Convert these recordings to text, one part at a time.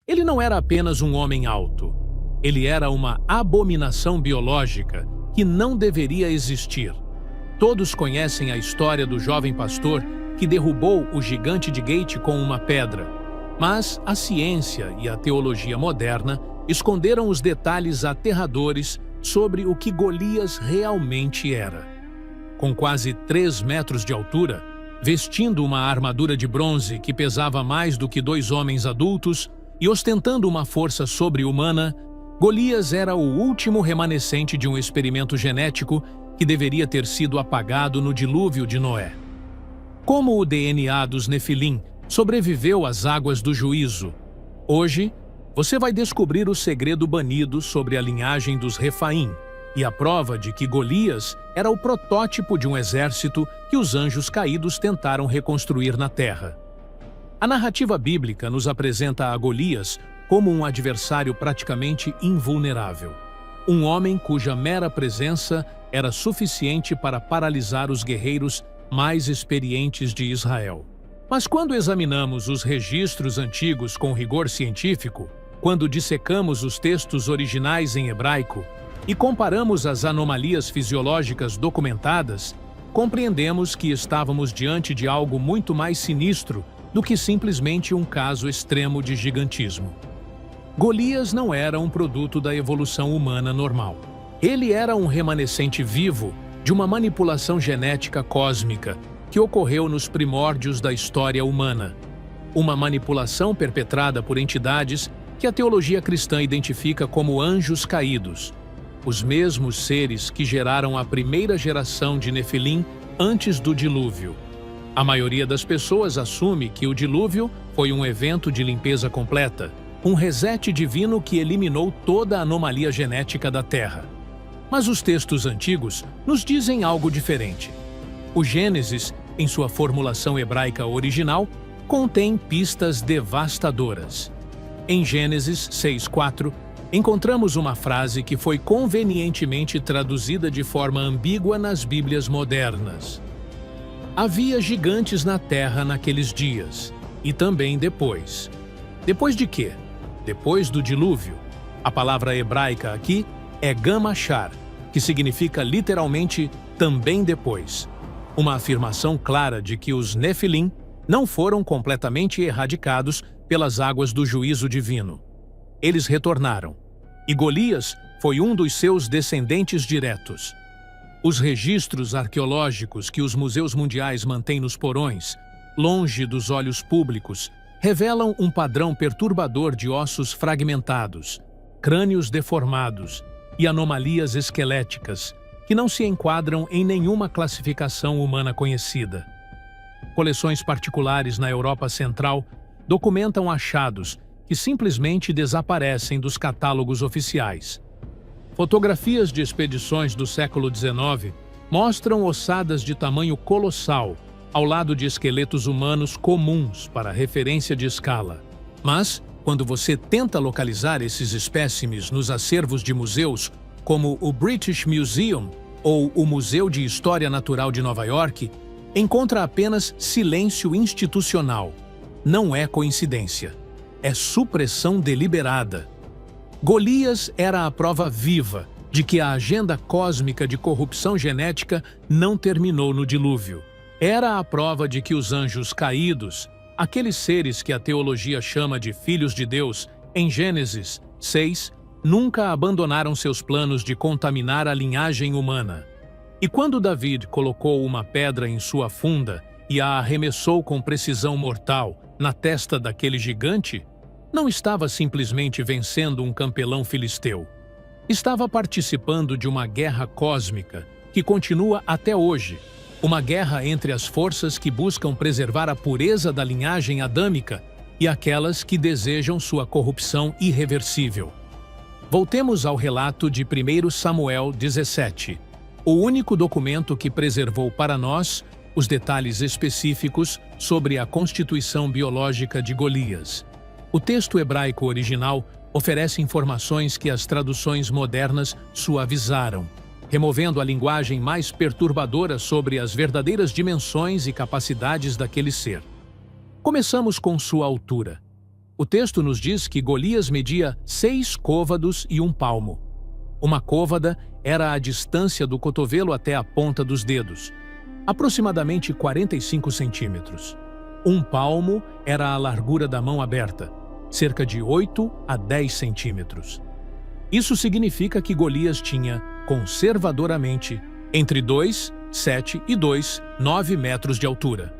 Ele não era apenas um homem alto. Ele era uma abominação biológica que não deveria existir. Todos conhecem a história do jovem pastor que derrubou o gigante de Gate com uma pedra. Mas a ciência e a teologia moderna esconderam os detalhes aterradores sobre o que Golias realmente era. Com quase 3 metros de altura, vestindo uma armadura de bronze que pesava mais do que 2 homens adultos e ostentando uma força sobre-humana, Golias era o último remanescente de um experimento genético que deveria ter sido apagado no dilúvio de Noé. Como o DNA dos Nefilim sobreviveu às águas do juízo? Hoje, você vai descobrir o segredo banido sobre a linhagem dos Refaim e a prova de que Golias era o protótipo de um exército que os anjos caídos tentaram reconstruir na terra. A narrativa bíblica nos apresenta a Golias como um adversário praticamente invulnerável. Um homem cuja mera presença era suficiente para paralisar os guerreiros mais experientes de Israel. Mas quando examinamos os registros antigos com rigor científico, quando dissecamos os textos originais em hebraico e comparamos as anomalias fisiológicas documentadas, compreendemos que estávamos diante de algo muito mais sinistro do que simplesmente um caso extremo de gigantismo. Golias não era um produto da evolução humana normal. Ele era um remanescente vivo de uma manipulação genética cósmica que ocorreu nos primórdios da história humana. Uma manipulação perpetrada por entidades que a teologia cristã identifica como anjos caídos, os mesmos seres que geraram a primeira geração de Nefilim antes do dilúvio. A maioria das pessoas assume que o dilúvio foi um evento de limpeza completa, um reset divino que eliminou toda a anomalia genética da Terra. Mas os textos antigos nos dizem algo diferente. O Gênesis, em sua formulação hebraica original, contém pistas devastadoras. Em Gênesis 6:4, encontramos uma frase que foi convenientemente traduzida de forma ambígua nas Bíblias modernas. Havia gigantes na terra naqueles dias, e também depois. Depois de quê? Depois do dilúvio. A palavra hebraica aqui é gamachar, que significa literalmente também depois. Uma afirmação clara de que os Nefilim não foram completamente erradicados pelas águas do juízo divino. Eles retornaram, e Golias foi um dos seus descendentes diretos. Os registros arqueológicos que os museus mundiais mantêm nos porões, longe dos olhos públicos, revelam um padrão perturbador de ossos fragmentados, crânios deformados e anomalias esqueléticas que não se enquadram em nenhuma classificação humana conhecida. Coleções particulares na Europa Central documentam achados que simplesmente desaparecem dos catálogos oficiais. Fotografias de expedições do século XIX mostram ossadas de tamanho colossal ao lado de esqueletos humanos comuns para referência de escala. Mas, quando você tenta localizar esses espécimes nos acervos de museus, como o British Museum ou o Museu de História Natural de Nova York, encontra apenas silêncio institucional. Não é coincidência. É supressão deliberada. Golias era a prova viva de que a agenda cósmica de corrupção genética não terminou no dilúvio. Era a prova de que os anjos caídos, aqueles seres que a teologia chama de filhos de Deus, em Gênesis 6, nunca abandonaram seus planos de contaminar a linhagem humana. E quando David colocou uma pedra em sua funda e a arremessou com precisão mortal na testa daquele gigante, não estava simplesmente vencendo um campelão filisteu. Estava participando de uma guerra cósmica que continua até hoje, uma guerra entre as forças que buscam preservar a pureza da linhagem adâmica e aquelas que desejam sua corrupção irreversível. Voltemos ao relato de 1 Samuel 17, o único documento que preservou para nós os detalhes específicos sobre a constituição biológica de Golias. O texto hebraico original oferece informações que as traduções modernas suavizaram, removendo a linguagem mais perturbadora sobre as verdadeiras dimensões e capacidades daquele ser. Começamos com sua altura. O texto nos diz que Golias media 6 côvados e 1 palmo. Uma côvada era a distância do cotovelo até a ponta dos dedos, aproximadamente 45 centímetros. 1 palmo era a largura da mão aberta, cerca de 8 a 10 centímetros. Isso significa que Golias tinha, conservadoramente, entre 2,7 e 2,9 metros de altura.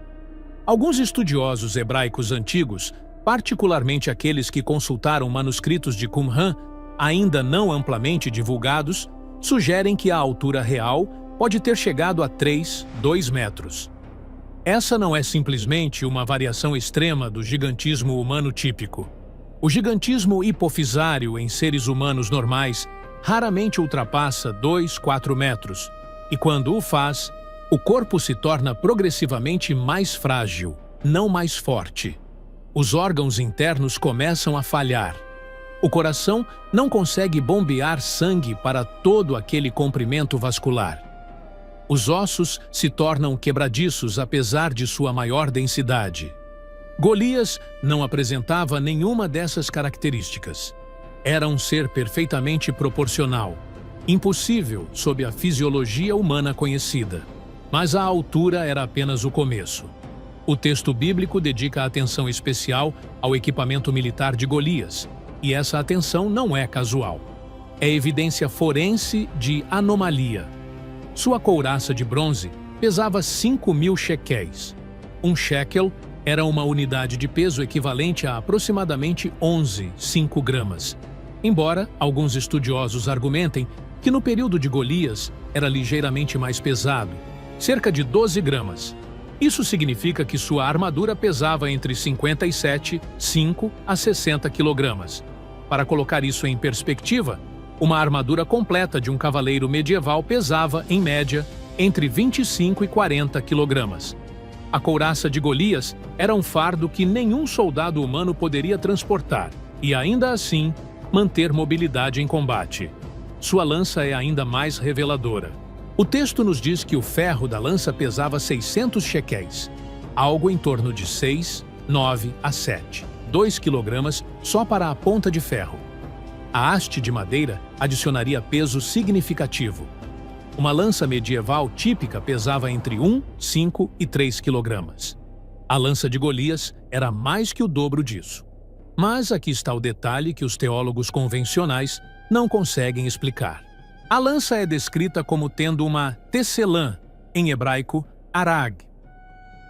Alguns estudiosos hebraicos antigos, particularmente aqueles que consultaram manuscritos de Qumran, ainda não amplamente divulgados, sugerem que a altura real pode ter chegado a 2 metros. Essa não é simplesmente uma variação extrema do gigantismo humano típico. O gigantismo hipofisário em seres humanos normais raramente ultrapassa 2,4 metros, e quando o faz, o corpo se torna progressivamente mais frágil, não mais forte. Os órgãos internos começam a falhar. O coração não consegue bombear sangue para todo aquele comprimento vascular. Os ossos se tornam quebradiços apesar de sua maior densidade. Golias não apresentava nenhuma dessas características. Era um ser perfeitamente proporcional, impossível sob a fisiologia humana conhecida. Mas a altura era apenas o começo. O texto bíblico dedica atenção especial ao equipamento militar de Golias, e essa atenção não é casual. É evidência forense de anomalia. Sua couraça de bronze pesava 5.000 shequéis. Um shekel era uma unidade de peso equivalente a aproximadamente 11,5 gramas. Embora alguns estudiosos argumentem que no período de Golias era ligeiramente mais pesado, cerca de 12 gramas. Isso significa que sua armadura pesava entre 57,5 a 60 quilogramas. Para colocar isso em perspectiva, uma armadura completa de um cavaleiro medieval pesava, em média, entre 25 e 40 quilogramas. A couraça de Golias era um fardo que nenhum soldado humano poderia transportar e, ainda assim, manter mobilidade em combate. Sua lança é ainda mais reveladora. O texto nos diz que o ferro da lança pesava 600 shequéis, algo em torno de 6, 9 a 7, 2 quilogramas só para a ponta de ferro. A haste de madeira adicionaria peso significativo. Uma lança medieval típica pesava entre 1, 5 e 3 quilogramas. A lança de Golias era mais que o dobro disso. Mas aqui está o detalhe que os teólogos convencionais não conseguem explicar. A lança é descrita como tendo uma tecelã, em hebraico, arag.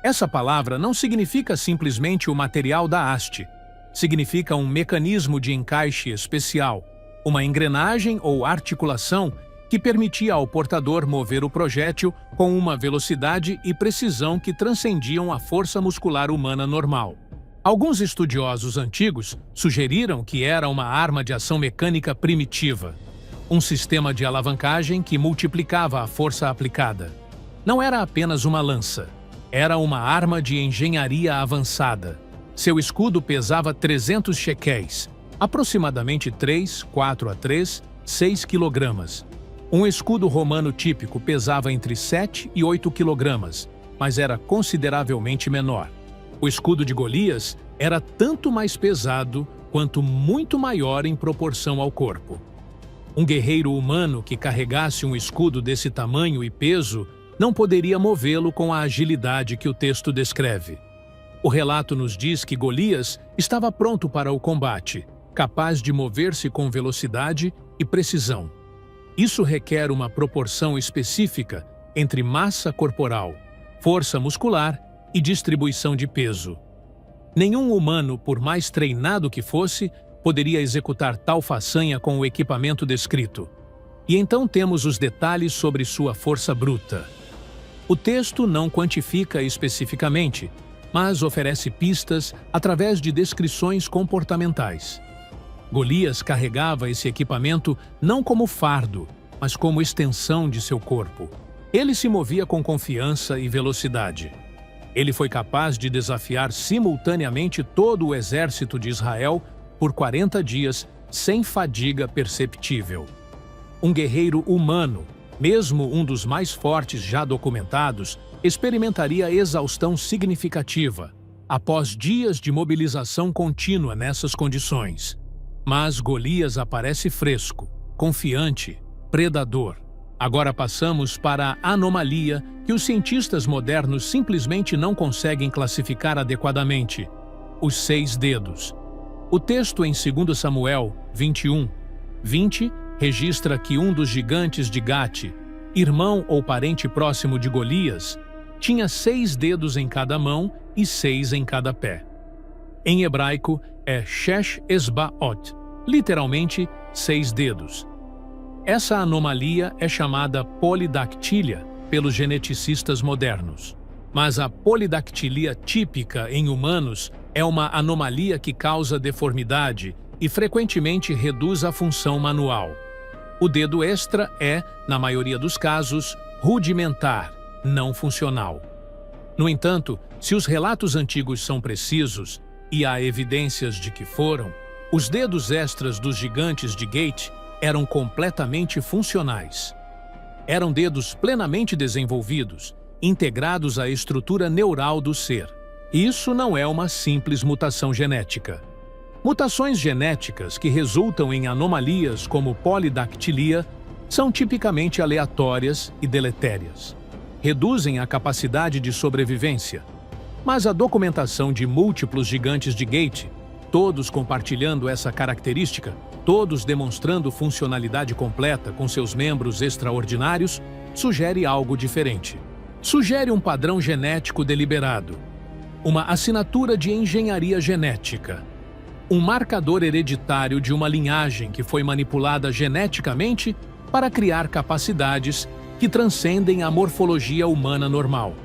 Essa palavra não significa simplesmente o material da haste. Significa um mecanismo de encaixe especial, uma engrenagem ou articulação que permitia ao portador mover o projétil com uma velocidade e precisão que transcendiam a força muscular humana normal. Alguns estudiosos antigos sugeriram que era uma arma de ação mecânica primitiva, um sistema de alavancagem que multiplicava a força aplicada. Não era apenas uma lança, era uma arma de engenharia avançada. Seu escudo pesava 300 shequéis, aproximadamente 4 a 3, 6 quilogramas. Um escudo romano típico pesava entre 7 e 8 quilogramas, mas era consideravelmente menor. O escudo de Golias era tanto mais pesado quanto muito maior em proporção ao corpo. Um guerreiro humano que carregasse um escudo desse tamanho e peso não poderia movê-lo com a agilidade que o texto descreve. O relato nos diz que Golias estava pronto para o combate, capaz de mover-se com velocidade e precisão. Isso requer uma proporção específica entre massa corporal, força muscular e distribuição de peso. Nenhum humano, por mais treinado que fosse, poderia executar tal façanha com o equipamento descrito. E então temos os detalhes sobre sua força bruta. O texto não quantifica especificamente, mas oferece pistas através de descrições comportamentais. Golias carregava esse equipamento não como fardo, mas como extensão de seu corpo. Ele se movia com confiança e velocidade. Ele foi capaz de desafiar simultaneamente todo o exército de Israel por 40 dias, sem fadiga perceptível. Um guerreiro humano, mesmo um dos mais fortes já documentados, experimentaria exaustão significativa. após dias de mobilização contínua nessas condições. Mas Golias aparece fresco, confiante, predador. Agora passamos para a anomalia que os cientistas modernos simplesmente não conseguem classificar adequadamente: os 6 dedos. O texto em 2 Samuel 21:20 registra que um dos gigantes de Gate, irmão ou parente próximo de Golias, tinha 6 dedos em cada mão e 6 em cada pé. Em hebraico é Shesh Esbaot, literalmente 6 dedos. Essa anomalia é chamada polidactília pelos geneticistas modernos. Mas a polidactilia típica em humanos é uma anomalia que causa deformidade e frequentemente reduz a função manual. O dedo extra é, na maioria dos casos, rudimentar, não funcional. No entanto, se os relatos antigos são precisos, e há evidências de que foram, os dedos extras dos gigantes de Gate eram completamente funcionais. Eram dedos plenamente desenvolvidos, integrados à estrutura neural do ser. Isso não é uma simples mutação genética. Mutações genéticas que resultam em anomalias como polidactilia são tipicamente aleatórias e deletérias. Reduzem a capacidade de sobrevivência. Mas a documentação de múltiplos gigantes de Gate, todos compartilhando essa característica, todos demonstrando funcionalidade completa com seus membros extraordinários, sugere algo diferente. Sugere um padrão genético deliberado, uma assinatura de engenharia genética, um marcador hereditário de uma linhagem que foi manipulada geneticamente para criar capacidades que transcendem a morfologia humana normal.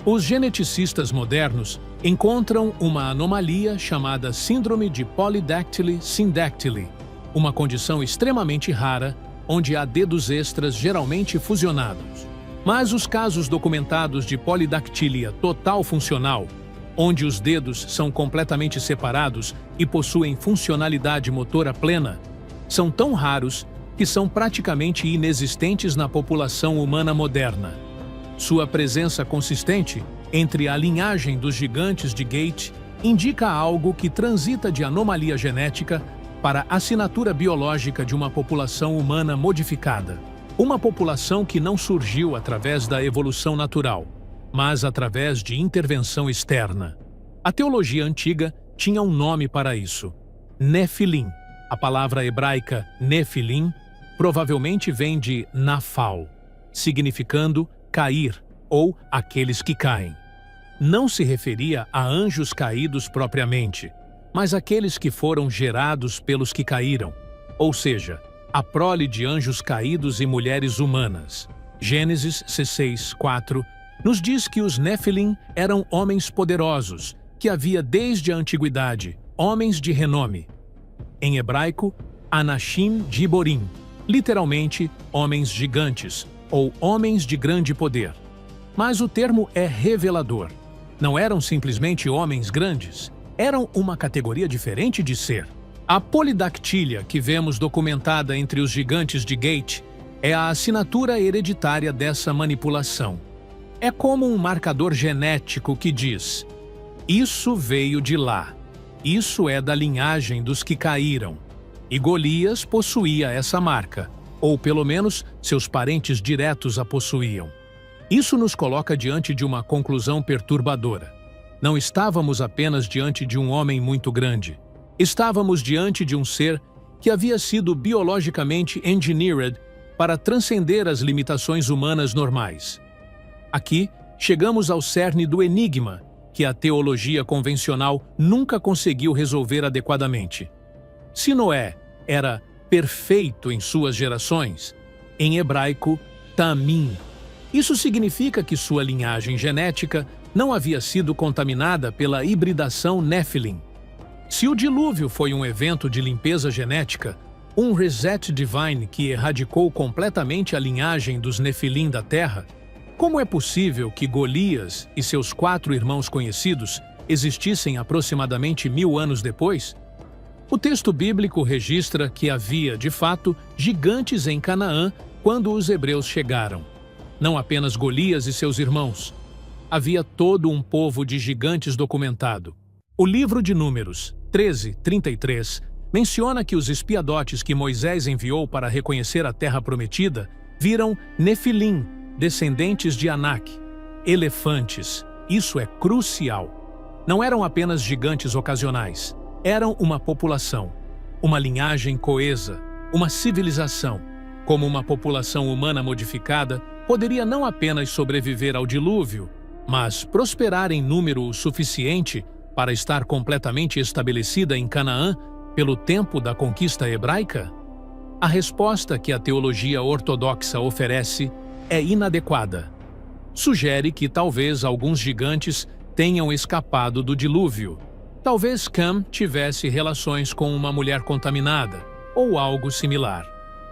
Os geneticistas modernos encontram uma anomalia chamada Síndrome de Polydactyly Syndactyly, uma condição extremamente rara, onde há dedos extras geralmente fusionados. Mas os casos documentados de polidactilia total funcional, onde os dedos são completamente separados e possuem funcionalidade motora plena, são tão raros que são praticamente inexistentes na população humana moderna. Sua presença consistente entre a linhagem dos gigantes de Gate indica algo que transita de anomalia genética para a assinatura biológica de uma população humana modificada. Uma população que não surgiu através da evolução natural, mas através de intervenção externa. A teologia antiga tinha um nome para isso: Nefilim. A palavra hebraica Nefilim provavelmente vem de Nafal, significando cair ou aqueles que caem. Não se referia a anjos caídos propriamente, mas aqueles que foram gerados pelos que caíram, ou seja, a prole de anjos caídos e mulheres humanas. Gênesis 6:4 nos diz que os Nefilim eram homens poderosos, que havia desde a antiguidade, homens de renome. Em hebraico, Anashim Giborim, literalmente homens gigantes, ou homens de grande poder. Mas o termo é revelador. Não eram simplesmente homens grandes, eram uma categoria diferente de ser. A polidactília que vemos documentada entre os gigantes de Gate é a assinatura hereditária dessa manipulação. É como um marcador genético que diz: isso veio de lá, isso é da linhagem dos que caíram. E Golias possuía essa marca, ou pelo menos seus parentes diretos a possuíam. Isso nos coloca diante de uma conclusão perturbadora. Não estávamos apenas diante de um homem muito grande. Estávamos diante de um ser que havia sido biologicamente engineered para transcender as limitações humanas normais. Aqui, chegamos ao cerne do enigma que a teologia convencional nunca conseguiu resolver adequadamente. Se Noé era perfeito em suas gerações, em hebraico, Tamim, isso significa que sua linhagem genética não havia sido contaminada pela hibridação Nefilim. Se o dilúvio foi um evento de limpeza genética, um reset divine que erradicou completamente a linhagem dos Nefilim da Terra, como é possível que Golias e seus 4 irmãos conhecidos existissem aproximadamente 1000 anos depois? O texto bíblico registra que havia, de fato, gigantes em Canaã quando os hebreus chegaram. Não apenas Golias e seus irmãos. havia todo um povo de gigantes documentado. O livro de Números 13:33 menciona que os espiadotes que Moisés enviou para reconhecer a terra prometida viram Nefilim, descendentes de Anak, elefantes. Isso é crucial. Não eram apenas gigantes ocasionais, eram uma população, uma linhagem coesa, uma civilização. Como uma população humana modificada, poderia não apenas sobreviver ao dilúvio, mas prosperar em número o suficiente para estar completamente estabelecida em Canaã pelo tempo da conquista hebraica? A resposta que a teologia ortodoxa oferece é inadequada. Sugere que talvez alguns gigantes tenham escapado do dilúvio. Talvez Cam tivesse relações com uma mulher contaminada, ou algo similar.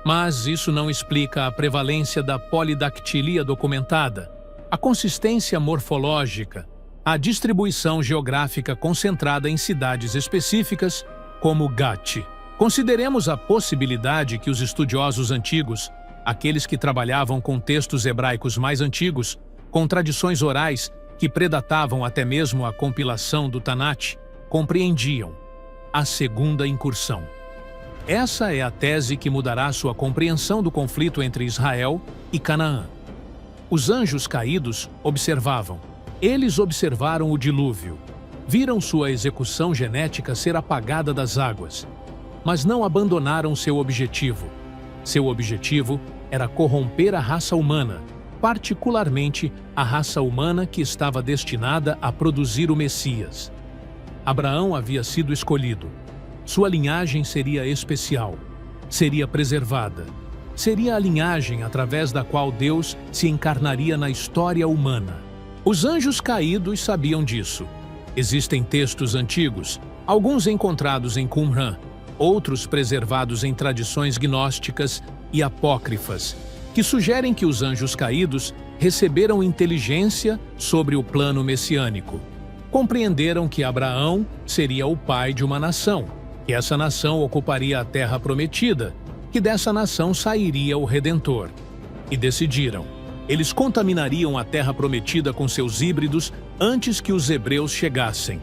Mas isso não explica a prevalência da polidactilia documentada, a consistência morfológica, a distribuição geográfica concentrada em cidades específicas, como Gat. Consideremos a possibilidade que os estudiosos antigos, aqueles que trabalhavam com textos hebraicos mais antigos, com tradições orais que predatavam até mesmo a compilação do Tanakh, compreendiam a segunda incursão. Essa é a tese que mudará sua compreensão do conflito entre Israel e Canaã. Os anjos caídos observavam. Eles observaram o dilúvio. Viram sua execução genética ser apagada das águas. Mas não abandonaram seu objetivo. Seu objetivo era corromper a raça humana, particularmente a raça humana que estava destinada a produzir o Messias. Abraão havia sido escolhido. Sua linhagem seria especial, seria preservada. Seria a linhagem através da qual Deus se encarnaria na história humana. Os anjos caídos sabiam disso. Existem textos antigos, alguns encontrados em Qumran, outros preservados em tradições gnósticas e apócrifas, que sugerem que os anjos caídos receberam inteligência sobre o plano messiânico. Compreenderam que Abraão seria o pai de uma nação, que essa nação ocuparia a terra prometida, que dessa nação sairia o Redentor. E decidiram. Eles contaminariam a terra prometida com seus híbridos antes que os hebreus chegassem.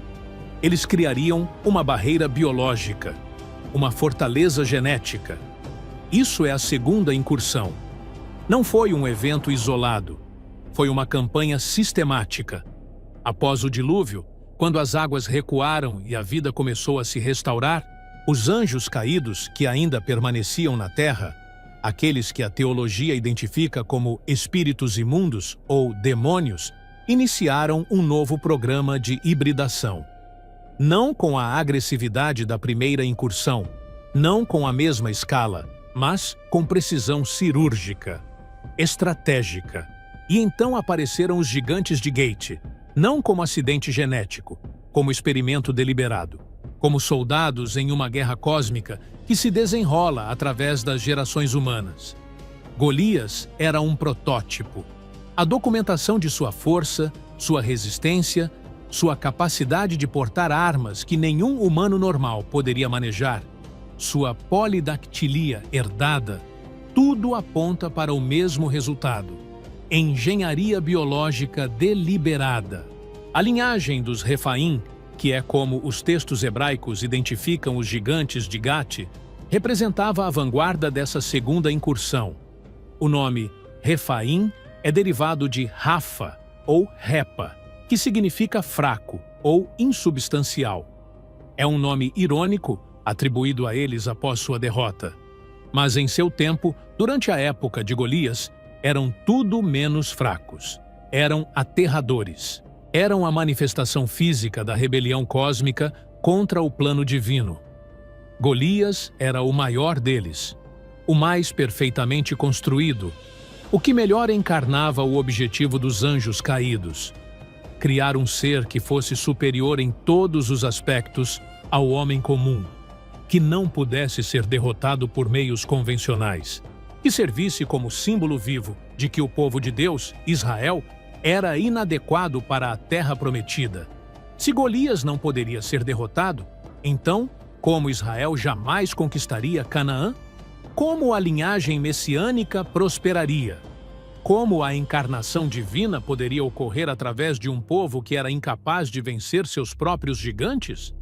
Eles criariam uma barreira biológica, uma fortaleza genética. Isso é a segunda incursão. Não foi um evento isolado. Foi uma campanha sistemática. Após o dilúvio, quando as águas recuaram e a vida começou a se restaurar, os anjos caídos que ainda permaneciam na terra, aqueles que a teologia identifica como espíritos imundos ou demônios, iniciaram um novo programa de hibridação. Não com a agressividade da primeira incursão, não com a mesma escala, mas com precisão cirúrgica, estratégica. E então apareceram os gigantes de Gate, não como acidente genético, como experimento deliberado, como soldados em uma guerra cósmica que se desenrola através das gerações humanas. Golias era um protótipo. A documentação de sua força, sua resistência, sua capacidade de portar armas que nenhum humano normal poderia manejar, sua polidactilia herdada, tudo aponta para o mesmo resultado: engenharia biológica deliberada. A linhagem dos Refaim, que é como os textos hebraicos identificam os gigantes de Gat, representava a vanguarda dessa segunda incursão. O nome Refaim é derivado de Rafa ou Repa, que significa fraco ou insubstancial. É um nome irônico atribuído a eles após sua derrota. Mas em seu tempo, durante a época de Golias, eram tudo menos fracos. Eram aterradores. Eram a manifestação física da rebelião cósmica contra o plano divino. Golias era o maior deles, o mais perfeitamente construído, o que melhor encarnava o objetivo dos anjos caídos: criar um ser que fosse superior em todos os aspectos ao homem comum, que não pudesse ser derrotado por meios convencionais, que servisse como símbolo vivo de que o povo de Deus, Israel, era inadequado para a terra prometida. Se Golias não poderia ser derrotado, então, como Israel jamais conquistaria Canaã? Como a linhagem messiânica prosperaria? Como a encarnação divina poderia ocorrer através de um povo que era incapaz de vencer seus próprios gigantes?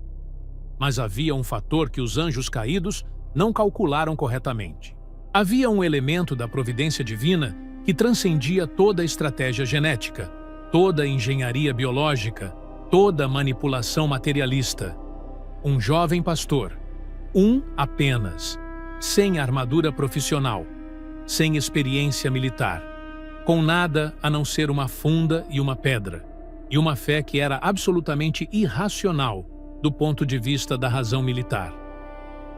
Mas havia um fator que os anjos caídos não calcularam corretamente. Havia um elemento da providência divina que transcendia toda a estratégia genética, toda a engenharia biológica, toda a manipulação materialista. Um jovem pastor, apenas, sem armadura profissional, sem experiência militar, com nada a não ser uma funda e uma pedra, e uma fé que era absolutamente irracional do ponto de vista da razão militar.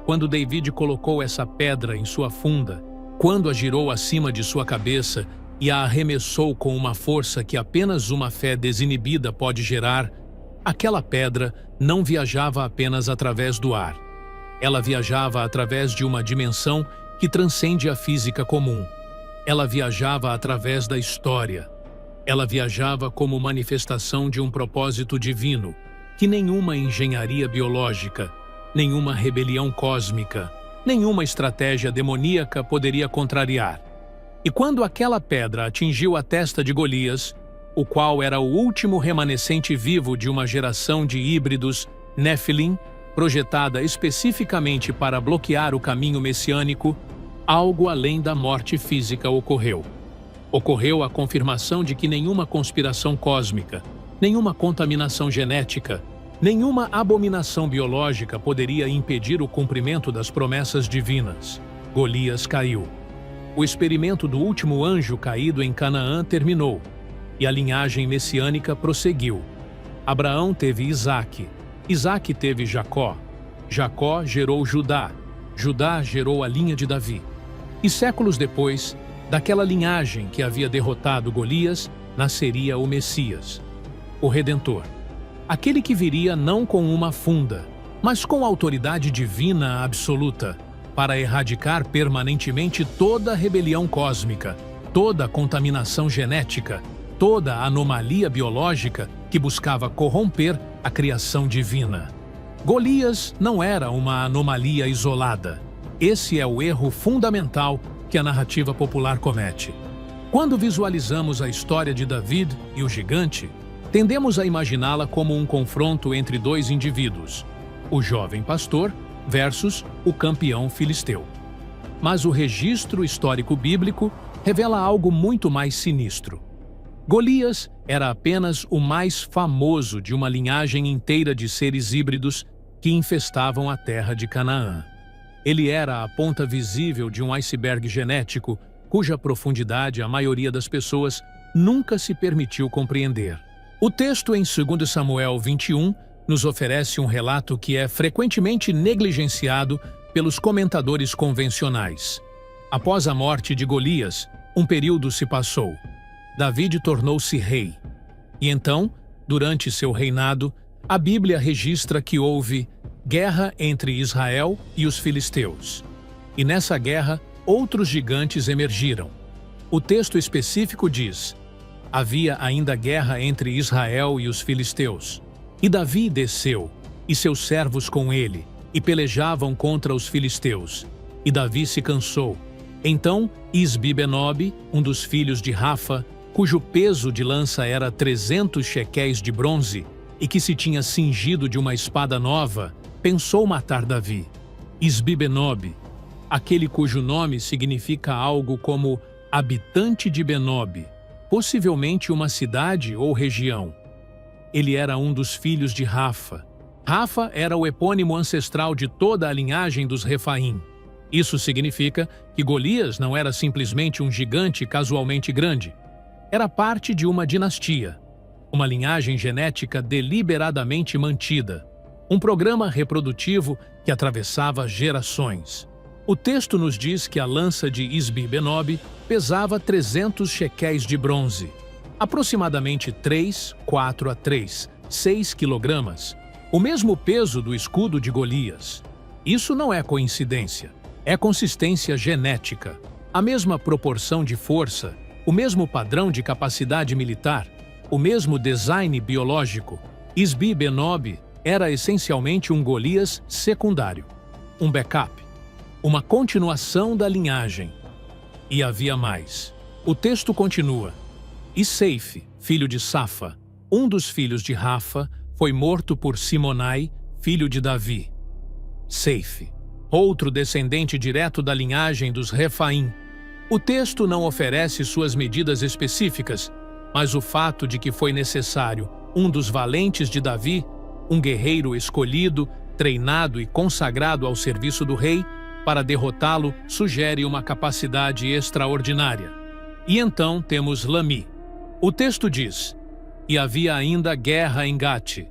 Quando David colocou essa pedra em sua funda, quando a girou acima de sua cabeça e a arremessou com uma força que apenas uma fé desinibida pode gerar, aquela pedra não viajava apenas através do ar. Ela viajava através de uma dimensão que transcende a física comum. Ela viajava através da história. Ela viajava como manifestação de um propósito divino que nenhuma engenharia biológica, nenhuma rebelião cósmica, nenhuma estratégia demoníaca poderia contrariar. E quando aquela pedra atingiu a testa de Golias, o qual era o último remanescente vivo de uma geração de híbridos Nephilim, projetada especificamente para bloquear o caminho messiânico, algo além da morte física ocorreu. Ocorreu a confirmação de que nenhuma conspiração cósmica, nenhuma contaminação genética, nenhuma abominação biológica poderia impedir o cumprimento das promessas divinas. Golias caiu. O experimento do último anjo caído em Canaã terminou, e a linhagem messiânica prosseguiu. Abraão teve Isaque, Isaque teve Jacó, Jacó gerou Judá, Judá gerou a linha de Davi. E séculos depois, daquela linhagem que havia derrotado Golias, nasceria o Messias, o Redentor. Aquele que viria não com uma funda, mas com autoridade divina absoluta, para erradicar permanentemente toda rebelião cósmica, toda contaminação genética, toda anomalia biológica que buscava corromper a criação divina. Golias não era uma anomalia isolada. Esse é o erro fundamental que a narrativa popular comete. Quando visualizamos a história de David e o gigante, tendemos a imaginá-la como um confronto entre dois indivíduos, o jovem pastor versus o campeão filisteu. Mas o registro histórico bíblico revela algo muito mais sinistro. Golias era apenas o mais famoso de uma linhagem inteira de seres híbridos que infestavam a terra de Canaã. Ele era a ponta visível de um iceberg genético cuja profundidade a maioria das pessoas nunca se permitiu compreender. O texto em 2 Samuel 21 nos oferece um relato que é frequentemente negligenciado pelos comentadores convencionais. Após a morte de Golias, um período se passou. David tornou-se rei. E então, durante seu reinado, a Bíblia registra que houve guerra entre Israel e os filisteus. E nessa guerra, outros gigantes emergiram. O texto específico diz: havia ainda guerra entre Israel e os filisteus. E Davi desceu, e seus servos com ele, e pelejavam contra os filisteus. E Davi se cansou. Então Isbi-Benob, um dos filhos de Rafa, cujo peso de lança era 300 shequéis de bronze, e que se tinha cingido de uma espada nova, pensou matar Davi. Isbi-Benob, aquele cujo nome significa algo como habitante de Benob, possivelmente uma cidade ou região. Ele era um dos filhos de Rafa. Rafa era o epônimo ancestral de toda a linhagem dos Refaim. Isso significa que Golias não era simplesmente um gigante casualmente grande. Era parte de uma dinastia, uma linhagem genética deliberadamente mantida, um programa reprodutivo que atravessava gerações. O texto nos diz que a lança de Isbi-Benob pesava 300 shequéis de bronze, aproximadamente 6 quilogramas, o mesmo peso do escudo de Golias. Isso não é coincidência, é consistência genética, a mesma proporção de força, o mesmo padrão de capacidade militar, o mesmo design biológico. Isbi-Benob era essencialmente um Golias secundário, um backup, uma continuação da linhagem. E havia mais. O texto continua. E Seife, filho de Safa, um dos filhos de Rafa, foi morto por Simonai, filho de Davi. Seife, outro descendente direto da linhagem dos Refaim. O texto não oferece suas medidas específicas, mas o fato de que foi necessário um dos valentes de Davi, um guerreiro escolhido, treinado e consagrado ao serviço do rei, para derrotá-lo, sugere uma capacidade extraordinária. E então temos Lami. O texto diz: E havia ainda guerra em Gate,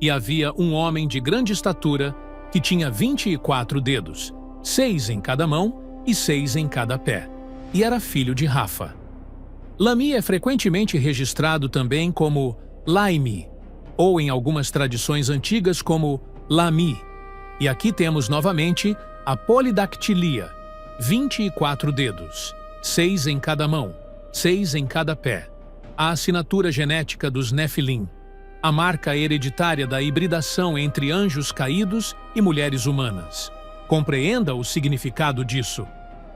e havia um homem de grande estatura que tinha 24 dedos, 6 em cada mão e 6 em cada pé, e era filho de Rafa. Lami é frequentemente registrado também como Laimi, ou em algumas tradições antigas como Lami. E aqui temos novamente a polidactilia, 24 dedos, 6 em cada mão, 6 em cada pé. A assinatura genética dos Nefilim, a marca hereditária da hibridação entre anjos caídos e mulheres humanas. Compreenda o significado disso.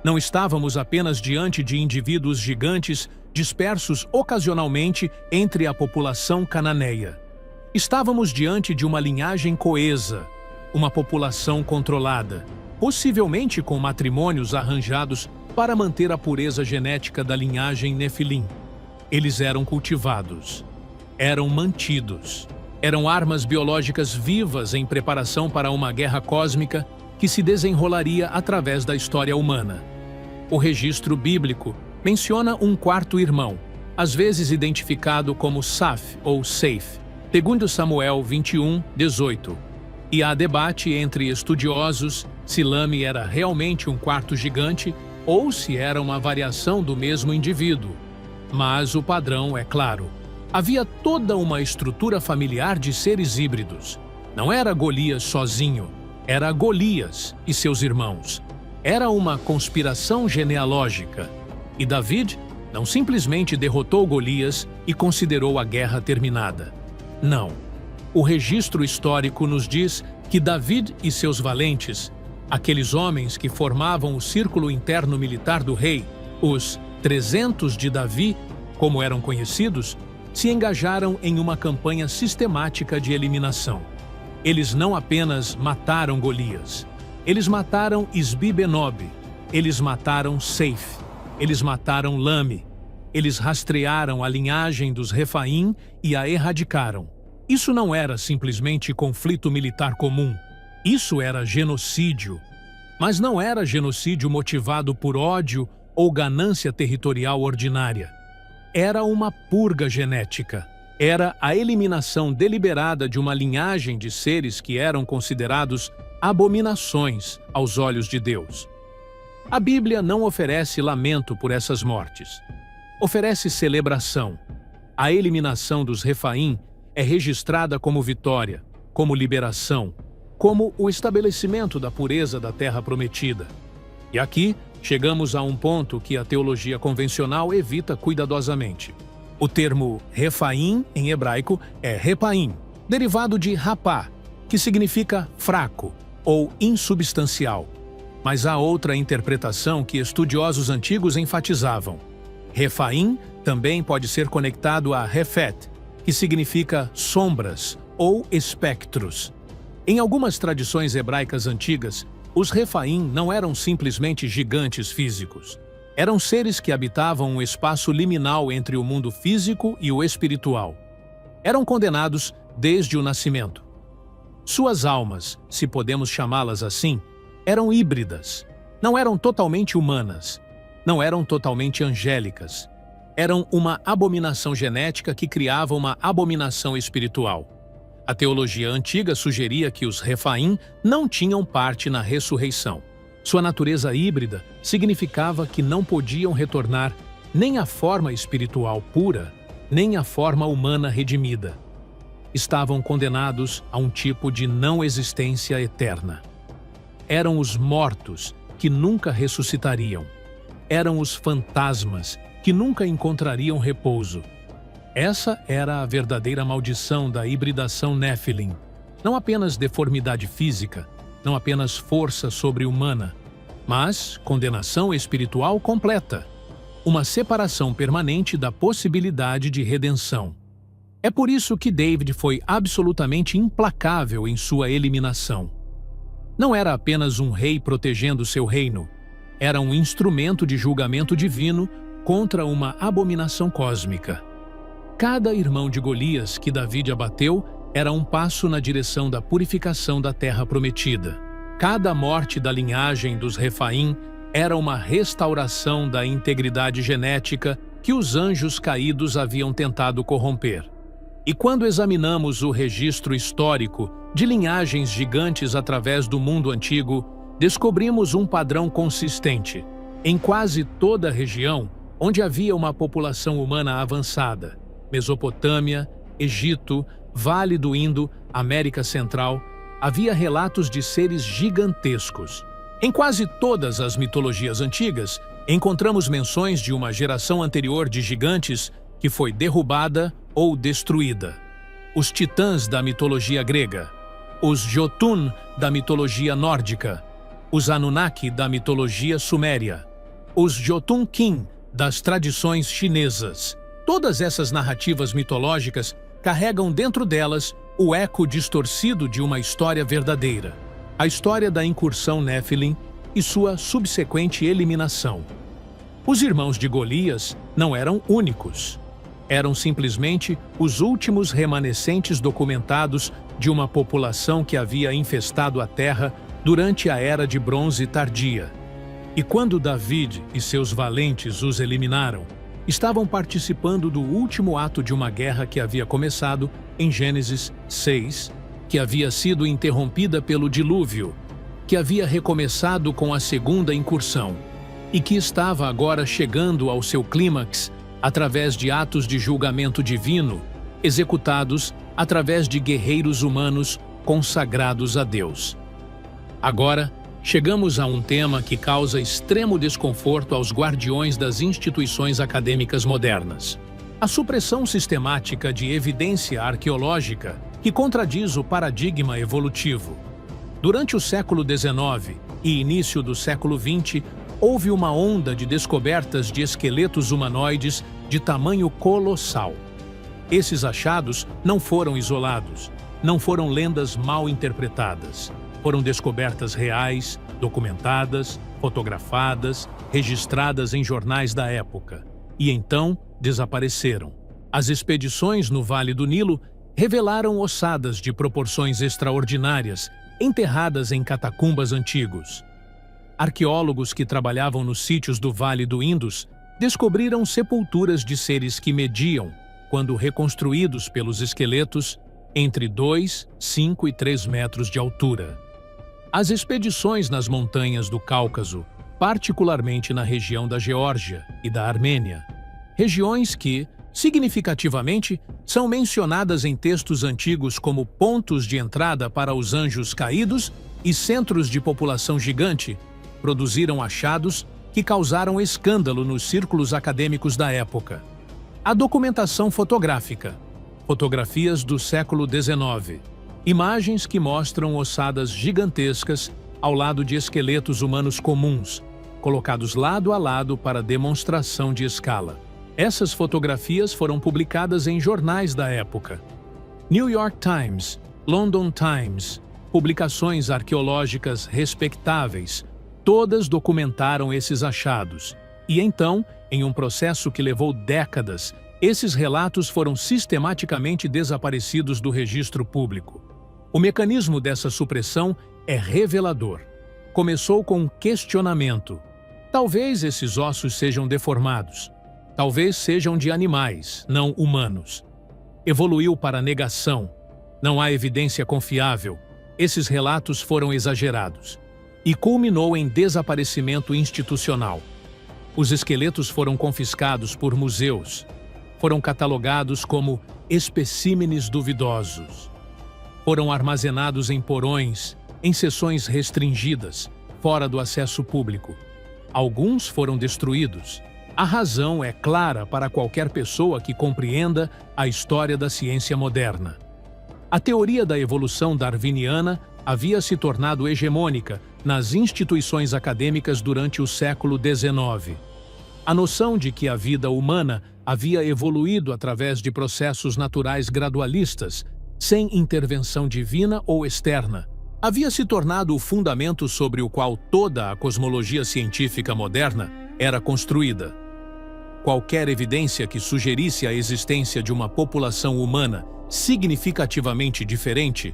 Não estávamos apenas diante de indivíduos gigantes dispersos ocasionalmente entre a população cananeia. Estávamos diante de uma linhagem coesa, uma população controlada, possivelmente com matrimônios arranjados para manter a pureza genética da linhagem Nefilim. Eles eram cultivados, eram mantidos, eram armas biológicas vivas em preparação para uma guerra cósmica que se desenrolaria através da história humana. O registro bíblico menciona um quarto irmão, às vezes identificado como Saf ou Seif, segundo Samuel 21, 18. E há debate entre estudiosos se Lami era realmente um quarto gigante ou se era uma variação do mesmo indivíduo. Mas o padrão é claro. Havia toda uma estrutura familiar de seres híbridos. Não era Golias sozinho, era Golias e seus irmãos. Era uma conspiração genealógica. E David não simplesmente derrotou Golias e considerou a guerra terminada. Não. O registro histórico nos diz que David e seus valentes, aqueles homens que formavam o círculo interno militar do rei, os 300 de Davi, como eram conhecidos, se engajaram em uma campanha sistemática de eliminação. Eles não apenas mataram Golias, eles mataram Isbi-Benob, eles mataram Seif, eles mataram Lami, eles rastrearam a linhagem dos Refaim e a erradicaram. Isso não era simplesmente conflito militar comum, isso era genocídio. Mas não era genocídio motivado por ódio ou ganância territorial ordinária. Era uma purga genética. Era a eliminação deliberada de uma linhagem de seres que eram considerados abominações aos olhos de Deus. A Bíblia não oferece lamento por essas mortes. Oferece celebração. A eliminação dos Refaim é registrada como vitória, como liberação, como o estabelecimento da pureza da terra prometida. E aqui chegamos a um ponto que a teologia convencional evita cuidadosamente. O termo Refaim, em hebraico, é Repaim, derivado de rapá, que significa fraco ou insubstancial. Mas há outra interpretação que estudiosos antigos enfatizavam. Refaim também pode ser conectado a Refet, que significa sombras ou espectros. Em algumas tradições hebraicas antigas, os Refaim não eram simplesmente gigantes físicos. Eram seres que habitavam um espaço liminal entre o mundo físico e o espiritual. Eram condenados desde o nascimento. Suas almas, se podemos chamá-las assim, eram híbridas. Não eram totalmente humanas. Não eram totalmente angélicas. Eram uma abominação genética que criava uma abominação espiritual. A teologia antiga sugeria que os Refaim não tinham parte na ressurreição. Sua natureza híbrida significava que não podiam retornar nem à forma espiritual pura, nem à forma humana redimida. Estavam condenados a um tipo de não existência eterna. Eram os mortos que nunca ressuscitariam. Eram os fantasmas que nunca encontrariam repouso. Essa era a verdadeira maldição da hibridação Nefilim. Não apenas deformidade física, não apenas força sobre-humana, mas condenação espiritual completa. uma separação permanente da possibilidade de redenção. É por isso que David foi absolutamente implacável em sua eliminação. Não era apenas um rei protegendo seu reino, era um instrumento de julgamento divino contra uma abominação cósmica. Cada irmão de Golias que David abateu era um passo na direção da purificação da terra prometida. Cada morte da linhagem dos Refaim era uma restauração da integridade genética que os anjos caídos haviam tentado corromper. E quando examinamos o registro histórico de linhagens gigantes através do mundo antigo, descobrimos um padrão consistente. Em quase toda a região onde havia uma população humana avançada, Mesopotâmia, Egito, Vale do Indo, América Central, havia relatos de seres gigantescos. Em quase todas as mitologias antigas, encontramos menções de uma geração anterior de gigantes que foi derrubada ou destruída. Os titãs da mitologia grega, os Jotun da mitologia nórdica, os Anunnaki da mitologia suméria, os Jotun-Kin das tradições chinesas. Todas essas narrativas mitológicas carregam dentro delas o eco distorcido de uma história verdadeira, a história da incursão Nephilim e sua subsequente eliminação. Os irmãos de Golias não eram únicos. Eram simplesmente os últimos remanescentes documentados de uma população que havia infestado a terra durante a Era de Bronze tardia. E quando David e seus valentes os eliminaram, estavam participando do último ato de uma guerra que havia começado em Gênesis 6, que havia sido interrompida pelo dilúvio, que havia recomeçado com a segunda incursão e que estava agora chegando ao seu clímax através de atos de julgamento divino executados através de guerreiros humanos consagrados a Deus. Agora, chegamos a um tema que causa extremo desconforto aos guardiões das instituições acadêmicas modernas. A supressão sistemática de evidência arqueológica que contradiz o paradigma evolutivo. Durante o século XIX e início do século XX, houve uma onda de descobertas de esqueletos humanoides de tamanho colossal. Esses achados não foram isolados, não foram lendas mal interpretadas. Foram descobertas reais, documentadas, fotografadas, registradas em jornais da época. E então desapareceram. As expedições no Vale do Nilo revelaram ossadas de proporções extraordinárias, enterradas em catacumbas antigos. Arqueólogos que trabalhavam nos sítios do Vale do Indus descobriram sepulturas de seres que mediam, quando reconstruídos pelos esqueletos, entre 2, 5 e 3 metros de altura. As expedições nas montanhas do Cáucaso, particularmente na região da Geórgia e da Armênia, regiões que, significativamente, são mencionadas em textos antigos como pontos de entrada para os anjos caídos e centros de população gigante, produziram achados que causaram escândalo nos círculos acadêmicos da época. A documentação fotográfica, fotografias do século XIX, imagens que mostram ossadas gigantescas ao lado de esqueletos humanos comuns, colocados lado a lado para demonstração de escala. Essas fotografias foram publicadas em jornais da época. New York Times, London Times, publicações arqueológicas respeitáveis, todas documentaram esses achados. E então, em um processo que levou décadas, esses relatos foram sistematicamente desaparecidos do registro público. O mecanismo dessa supressão é revelador. Começou com um questionamento. Talvez esses ossos sejam deformados. Talvez sejam de animais, não humanos. Evoluiu para negação. Não há evidência confiável. Esses relatos foram exagerados. E culminou em desaparecimento institucional. Os esqueletos foram confiscados por museus. Foram catalogados como especímenes duvidosos. Foram armazenados em porões, em seções restringidas, fora do acesso público. Alguns foram destruídos. A razão é clara para qualquer pessoa que compreenda a história da ciência moderna. A teoria da evolução darwiniana havia se tornado hegemônica nas instituições acadêmicas durante o século XIX. A noção de que a vida humana havia evoluído através de processos naturais gradualistas, sem intervenção divina ou externa, havia se tornado o fundamento sobre o qual toda a cosmologia científica moderna era construída. Qualquer evidência que sugerisse a existência de uma população humana significativamente diferente,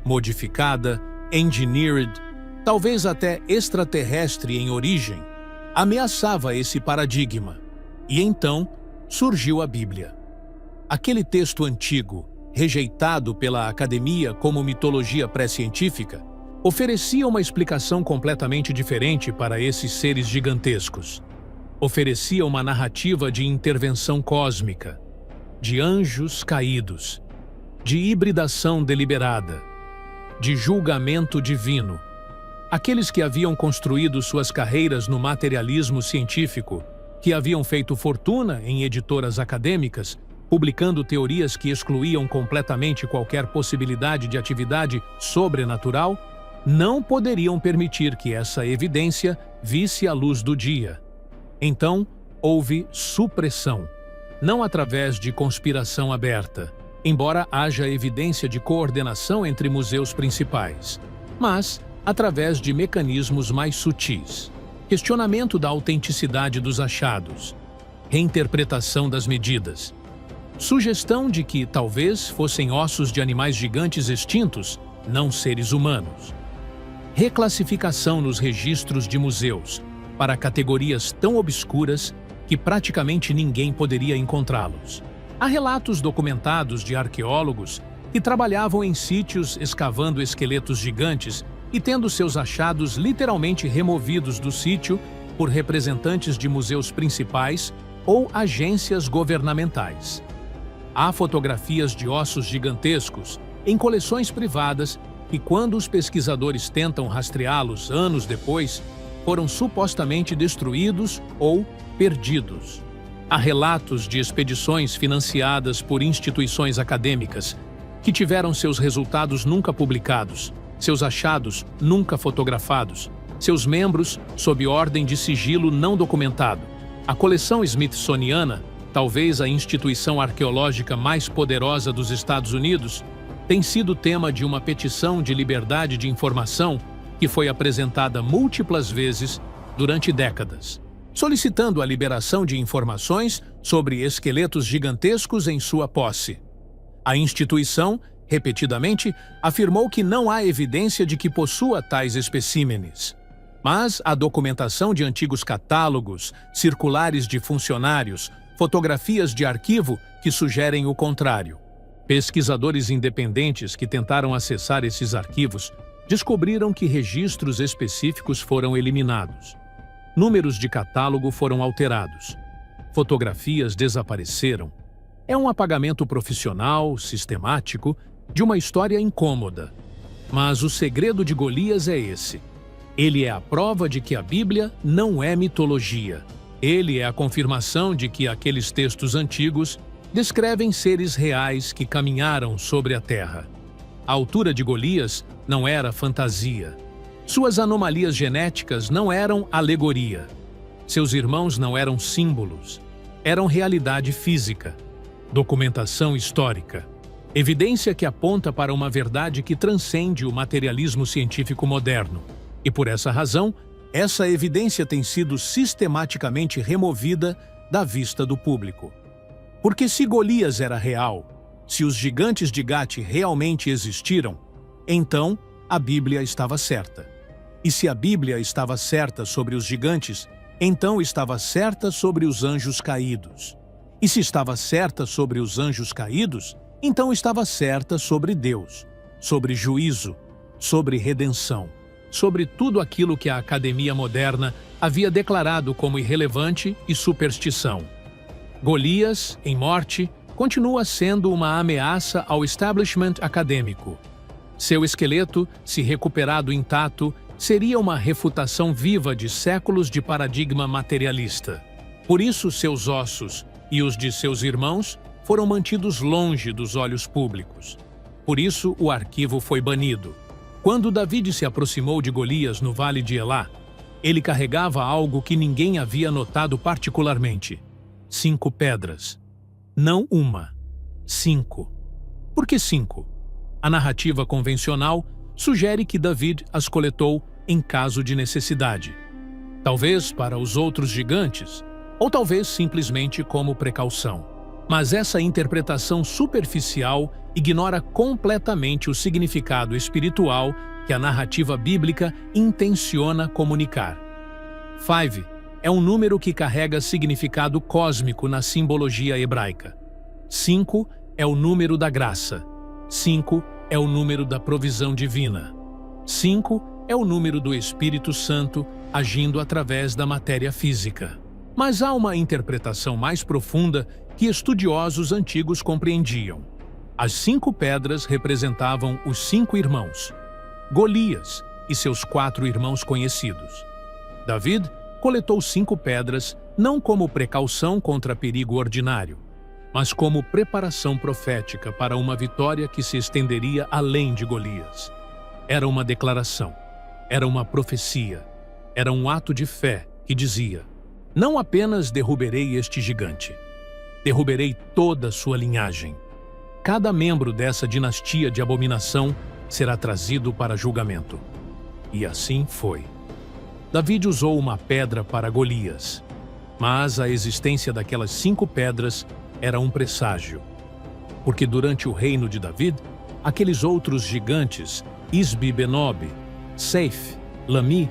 modificada, engineered, talvez até extraterrestre em origem, ameaçava esse paradigma. E então surgiu a Bíblia. Aquele texto antigo, rejeitado pela academia como mitologia pré-científica, oferecia uma explicação completamente diferente para esses seres gigantescos. Oferecia uma narrativa de intervenção cósmica, de anjos caídos, de hibridação deliberada, de julgamento divino. Aqueles que haviam construído suas carreiras no materialismo científico, que haviam feito fortuna em editoras acadêmicas, publicando teorias que excluíam completamente qualquer possibilidade de atividade sobrenatural, não poderiam permitir que essa evidência visse a luz do dia. Então, houve supressão, não através de conspiração aberta, embora haja evidência de coordenação entre museus principais, mas através de mecanismos mais sutis. Questionamento da autenticidade dos achados, reinterpretação das medidas, sugestão de que talvez fossem ossos de animais gigantes extintos, não seres humanos. Reclassificação nos registros de museus para categorias tão obscuras que praticamente ninguém poderia encontrá-los. Há relatos documentados de arqueólogos que trabalhavam em sítios escavando esqueletos gigantes e tendo seus achados literalmente removidos do sítio por representantes de museus principais ou agências governamentais. Há fotografias de ossos gigantescos em coleções privadas que, quando os pesquisadores tentam rastreá-los anos depois, foram supostamente destruídos ou perdidos. Há relatos de expedições financiadas por instituições acadêmicas que tiveram seus resultados nunca publicados, seus achados nunca fotografados, seus membros sob ordem de sigilo não documentado. A coleção Smithsoniana, talvez a instituição arqueológica mais poderosa dos Estados Unidos, tem sido tema de uma petição de liberdade de informação que foi apresentada múltiplas vezes durante décadas, solicitando a liberação de informações sobre esqueletos gigantescos em sua posse. A instituição, repetidamente, afirmou que não há evidência de que possua tais especímenes. Mas a documentação de antigos catálogos, circulares de funcionários, fotografias de arquivo que sugerem o contrário. Pesquisadores independentes que tentaram acessar esses arquivos descobriram que registros específicos foram eliminados. Números de catálogo foram alterados. Fotografias desapareceram. É um apagamento profissional, sistemático, de uma história incômoda. Mas o segredo de Golias é esse. Ele é a prova de que a Bíblia não é mitologia. Ele é a confirmação de que aqueles textos antigos descrevem seres reais que caminharam sobre a terra. A altura de Golias não era fantasia. Suas anomalias genéticas não eram alegoria. Seus irmãos não eram símbolos. Eram realidade física. Documentação histórica. Evidência que aponta para uma verdade que transcende o materialismo científico moderno. E por essa razão, essa evidência tem sido sistematicamente removida da vista do público. Porque se Golias era real, se os gigantes de Gate realmente existiram, então a Bíblia estava certa. E se a Bíblia estava certa sobre os gigantes, então estava certa sobre os anjos caídos. E se estava certa sobre os anjos caídos, então estava certa sobre Deus, sobre juízo, sobre redenção, sobre tudo aquilo que a academia moderna havia declarado como irrelevante e superstição. Golias, em morte, continua sendo uma ameaça ao establishment acadêmico. Seu esqueleto, se recuperado intacto, seria uma refutação viva de séculos de paradigma materialista. Por isso, seus ossos e os de seus irmãos foram mantidos longe dos olhos públicos. Por isso, o arquivo foi banido. Quando David se aproximou de Golias no vale de Elá, Ele carregava algo que ninguém havia notado particularmente: 5 pedras. Não uma, 5. Por que 5? A narrativa convencional sugere que David as coletou em caso de necessidade. Talvez para os outros gigantes, ou talvez simplesmente como precaução. Mas essa interpretação superficial ignora completamente o significado espiritual que a narrativa bíblica intenciona comunicar. 5 é um número que carrega significado cósmico na simbologia hebraica. 5 é o número da graça. 5 é o número da provisão divina. 5 é o número do Espírito Santo agindo através da matéria física. Mas há uma interpretação mais profunda que estudiosos antigos compreendiam. As 5 pedras representavam os 5 irmãos, Golias e seus 4 irmãos conhecidos. David coletou 5 pedras não como precaução contra perigo ordinário, mas como preparação profética para uma vitória que se estenderia além de Golias. Era uma declaração, era uma profecia, era um ato de fé que dizia: não apenas derrubarei este gigante, derrubarei toda a sua linhagem. Cada membro dessa dinastia de abominação será trazido para julgamento. E assim foi. David usou uma pedra para Golias, mas a existência daquelas 5 pedras era um presságio. Porque durante o reino de David, aqueles outros gigantes, Isbi-Benob, Seif, Lami,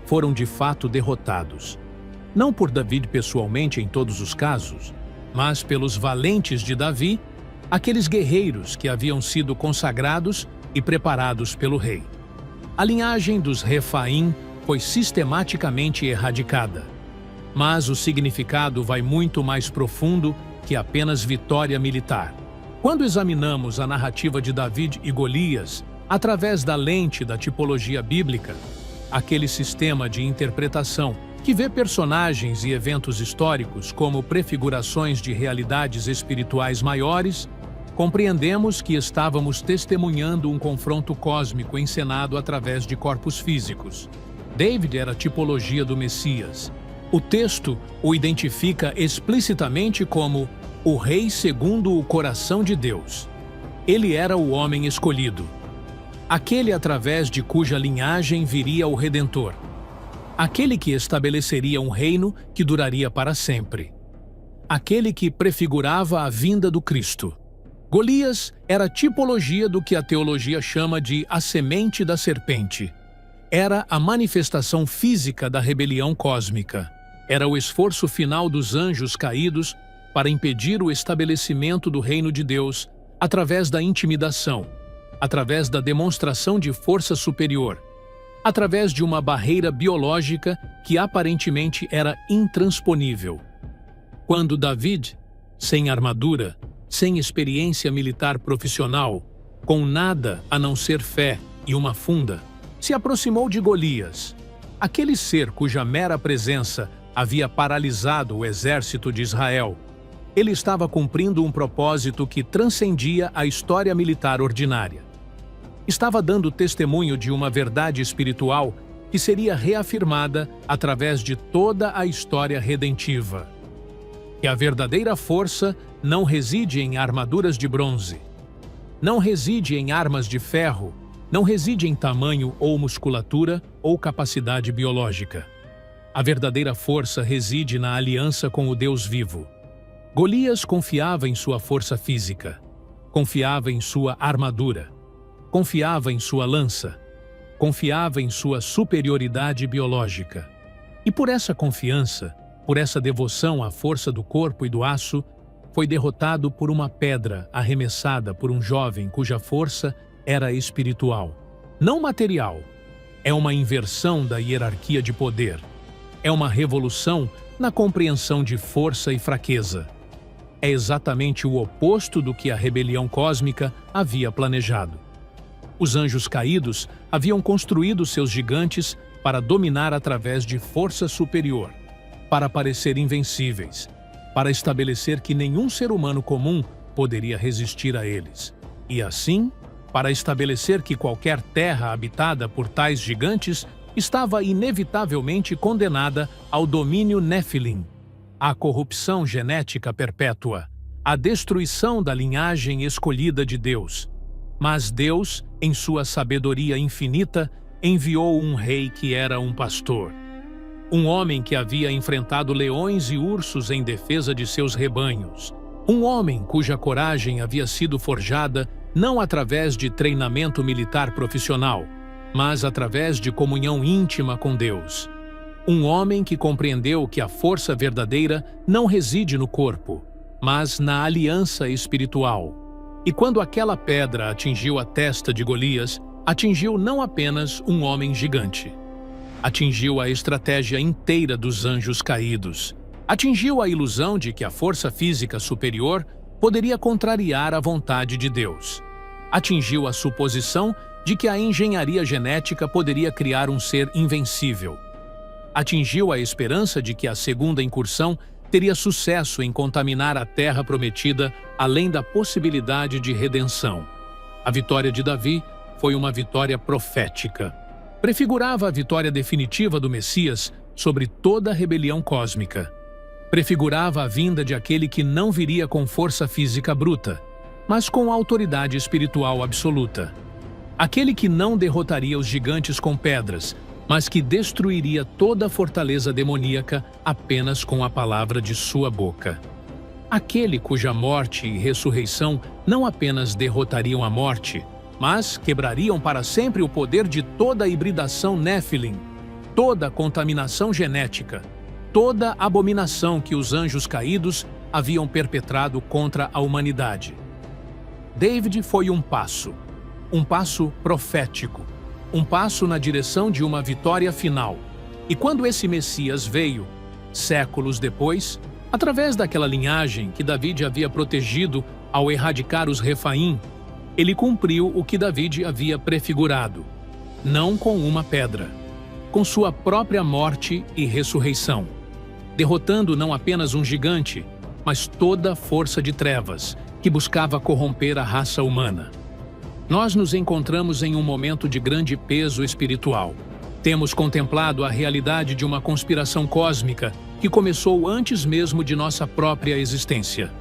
foram de fato derrotados. Não por David pessoalmente em todos os casos, mas pelos valentes de Davi, aqueles guerreiros que haviam sido consagrados e preparados pelo rei. A linhagem dos Refaim foi sistematicamente erradicada. Mas o significado vai muito mais profundo que apenas vitória militar. Quando examinamos a narrativa de David e Golias através da lente da tipologia bíblica, aquele sistema de interpretação que vê personagens e eventos históricos como prefigurações de realidades espirituais maiores, compreendemos que estávamos testemunhando um confronto cósmico encenado através de corpos físicos. David era a tipologia do Messias. O texto o identifica explicitamente como o rei segundo o coração de Deus. Ele era o homem escolhido, aquele através de cuja linhagem viria o Redentor, aquele que estabeleceria um reino que duraria para sempre, aquele que prefigurava a vinda do Cristo. Golias era a tipologia do que a teologia chama de a semente da serpente. Era a manifestação física da rebelião cósmica. Era o esforço final dos anjos caídos para impedir o estabelecimento do reino de Deus através da intimidação, através da demonstração de força superior, através de uma barreira biológica que aparentemente era intransponível. Quando David, sem armadura, sem experiência militar profissional, com nada a não ser fé e uma funda, se aproximou de Golias, aquele ser cuja mera presença havia paralisado o exército de Israel. Ele estava cumprindo um propósito que transcendia a história militar ordinária. Estava dando testemunho de uma verdade espiritual que seria reafirmada através de toda a história redentiva. Que a verdadeira força não reside em armaduras de bronze, não reside em armas de ferro, não reside em tamanho ou musculatura ou capacidade biológica. A verdadeira força reside na aliança com o Deus vivo. Golias confiava em sua força física, confiava em sua armadura, confiava em sua lança, confiava em sua superioridade biológica. E por essa confiança, por essa devoção à força do corpo e do aço, foi derrotado por uma pedra arremessada por um jovem cuja força era espiritual, não material. É uma inversão da hierarquia de poder. É uma revolução na compreensão de força e fraqueza. É exatamente o oposto do que a rebelião cósmica havia planejado. Os anjos caídos haviam construído seus gigantes para dominar através de força superior, para parecer invencíveis, para estabelecer que nenhum ser humano comum poderia resistir a eles. E assim, para estabelecer que qualquer terra habitada por tais gigantes estava inevitavelmente condenada ao domínio Néfilim, à corrupção genética perpétua, à destruição da linhagem escolhida de Deus. Mas Deus, em sua sabedoria infinita, enviou um rei que era um pastor. Um homem que havia enfrentado leões e ursos em defesa de seus rebanhos. Um homem cuja coragem havia sido forjada não através de treinamento militar profissional, mas através de comunhão íntima com Deus. Um homem que compreendeu que a força verdadeira não reside no corpo, mas na aliança espiritual. E quando aquela pedra atingiu a testa de Golias, atingiu não apenas um homem gigante. Atingiu a estratégia inteira dos anjos caídos. Atingiu a ilusão de que a força física superior poderia contrariar a vontade de Deus. Atingiu a suposição de que a engenharia genética poderia criar um ser invencível. Atingiu a esperança de que a segunda incursão teria sucesso em contaminar a terra prometida, além da possibilidade de redenção. A vitória de Davi foi uma vitória profética. Prefigurava a vitória definitiva do Messias sobre toda a rebelião cósmica. Prefigurava a vinda de aquele que não viria com força física bruta, mas com autoridade espiritual absoluta. Aquele que não derrotaria os gigantes com pedras, mas que destruiria toda a fortaleza demoníaca apenas com a palavra de sua boca. Aquele cuja morte e ressurreição não apenas derrotariam a morte, mas quebrariam para sempre o poder de toda a hibridação Néfilim, toda a contaminação genética, toda a abominação que os anjos caídos haviam perpetrado contra a humanidade. David foi um passo profético, um passo na direção de uma vitória final. E quando esse Messias veio, séculos depois, através daquela linhagem que David havia protegido ao erradicar os Refaim, ele cumpriu o que David havia prefigurado, não com uma pedra, com sua própria morte e ressurreição, derrotando não apenas um gigante, mas toda a força de trevas que buscava corromper a raça humana. Nós nos encontramos em um momento de grande peso espiritual. Temos contemplado a realidade de uma conspiração cósmica que começou antes mesmo de nossa própria existência.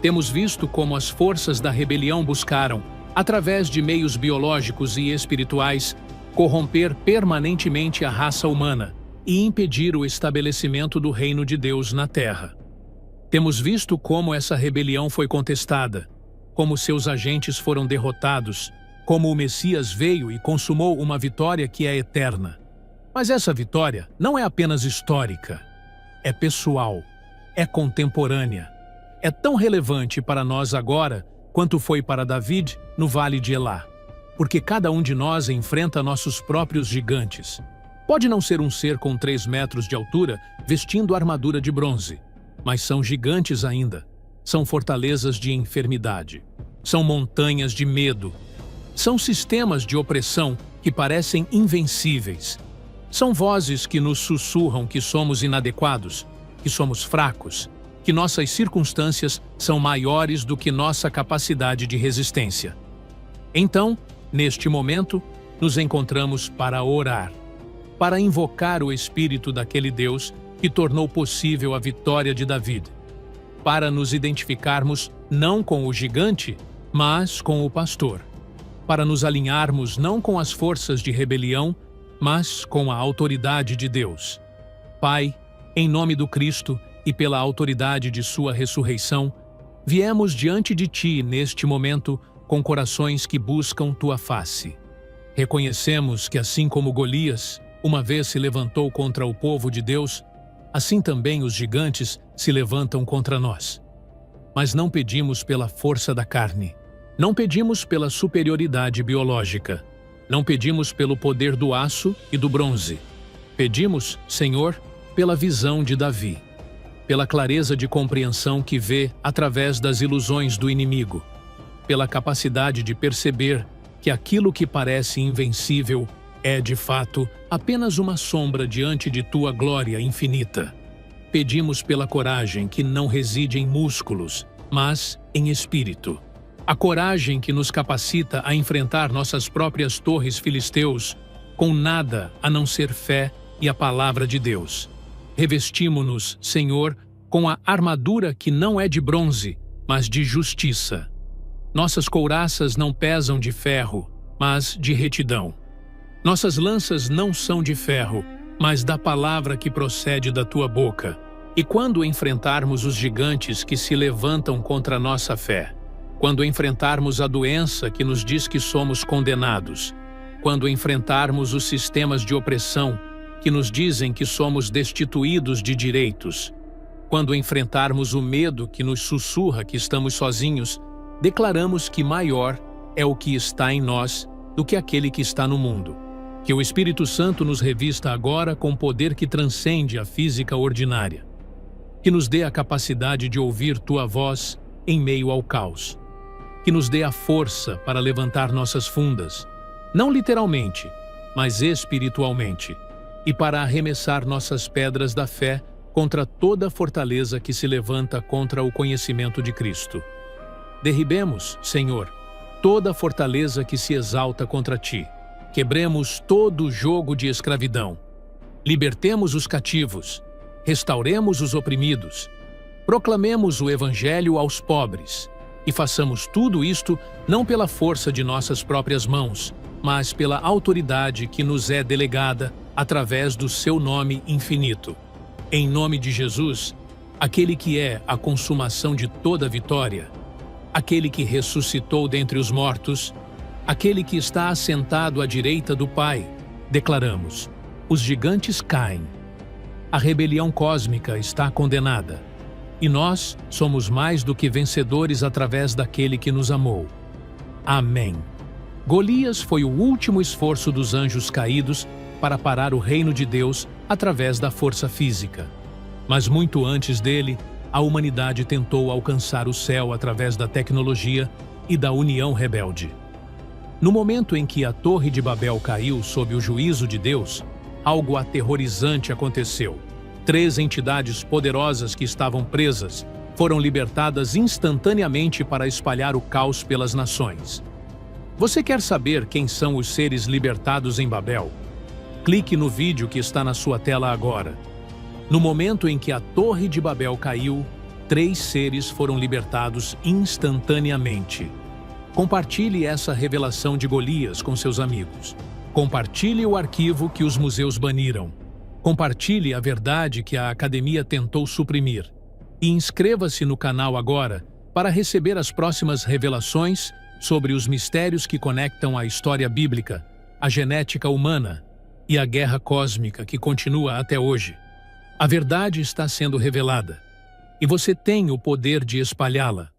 Temos visto como as forças da rebelião buscaram, através de meios biológicos e espirituais, corromper permanentemente a raça humana e impedir o estabelecimento do reino de Deus na Terra. Temos visto como essa rebelião foi contestada, como seus agentes foram derrotados, como o Messias veio e consumou uma vitória que é eterna. Mas essa vitória não é apenas histórica, é pessoal, é contemporânea, é tão relevante para nós agora quanto foi para David no Vale de Elá, porque cada um de nós enfrenta nossos próprios gigantes. Pode não ser um ser com 3 metros de altura vestindo armadura de bronze, mas são gigantes ainda. São fortalezas de enfermidade. São montanhas de medo. São sistemas de opressão que parecem invencíveis. São vozes que nos sussurram que somos inadequados, que somos fracos, que nossas circunstâncias são maiores do que nossa capacidade de resistência. Então, neste momento, nos encontramos para orar, para invocar o Espírito daquele Deus que tornou possível a vitória de David, para nos identificarmos não com o gigante, mas com o pastor, para nos alinharmos não com as forças de rebelião, mas com a autoridade de Deus. Pai, em nome do Cristo e pela autoridade de sua ressurreição, viemos diante de Ti neste momento com corações que buscam Tua face. Reconhecemos que assim como Golias, uma vez se levantou contra o povo de Deus, assim também os gigantes se levantam contra nós. Mas não pedimos pela força da carne, não pedimos pela superioridade biológica, não pedimos pelo poder do aço e do bronze. Pedimos, Senhor, pela visão de Davi, pela clareza de compreensão que vê através das ilusões do inimigo, pela capacidade de perceber que aquilo que parece invencível é, de fato, apenas uma sombra diante de Tua glória infinita. Pedimos pela coragem que não reside em músculos, mas em espírito. A coragem que nos capacita a enfrentar nossas próprias torres filisteus, com nada a não ser fé e a palavra de Deus. Revestimo-nos, Senhor, com a armadura que não é de bronze, mas de justiça. Nossas couraças não pesam de ferro, mas de retidão. Nossas lanças não são de ferro, mas da palavra que procede da tua boca. E quando enfrentarmos os gigantes que se levantam contra a nossa fé, quando enfrentarmos a doença que nos diz que somos condenados, quando enfrentarmos os sistemas de opressão que nos dizem que somos destituídos de direitos, quando enfrentarmos o medo que nos sussurra que estamos sozinhos, declaramos que maior é o que está em nós do que aquele que está no mundo. Que o Espírito Santo nos revista agora com poder que transcende a física ordinária. Que nos dê a capacidade de ouvir tua voz em meio ao caos. Que nos dê a força para levantar nossas fundas, não literalmente, mas espiritualmente, e para arremessar nossas pedras da fé contra toda fortaleza que se levanta contra o conhecimento de Cristo. Derribemos, Senhor, toda fortaleza que se exalta contra ti. Quebremos todo o jogo de escravidão. Libertemos os cativos. Restauremos os oprimidos. Proclamemos o Evangelho aos pobres. E façamos tudo isto não pela força de nossas próprias mãos, mas pela autoridade que nos é delegada através do seu nome infinito. Em nome de Jesus, aquele que é a consumação de toda vitória, aquele que ressuscitou dentre os mortos, aquele que está assentado à direita do Pai, declaramos: os gigantes caem. A rebelião cósmica está condenada. E nós somos mais do que vencedores através daquele que nos amou. Amém. Golias foi o último esforço dos anjos caídos para parar o reino de Deus através da força física. Mas muito antes dele, a humanidade tentou alcançar o céu através da tecnologia e da união rebelde. No momento em que a Torre de Babel caiu sob o juízo de Deus, algo aterrorizante aconteceu. 3 entidades poderosas que estavam presas foram libertadas instantaneamente para espalhar o caos pelas nações. Você quer saber quem são os seres libertados em Babel? Clique no vídeo que está na sua tela agora. No momento em que a Torre de Babel caiu, 3 seres foram libertados instantaneamente. Compartilhe essa revelação de Golias com seus amigos. Compartilhe o arquivo que os museus baniram. Compartilhe a verdade que a academia tentou suprimir. E inscreva-se no canal agora para receber as próximas revelações sobre os mistérios que conectam a história bíblica, a genética humana e a guerra cósmica que continua até hoje. A verdade está sendo revelada, e você tem o poder de espalhá-la.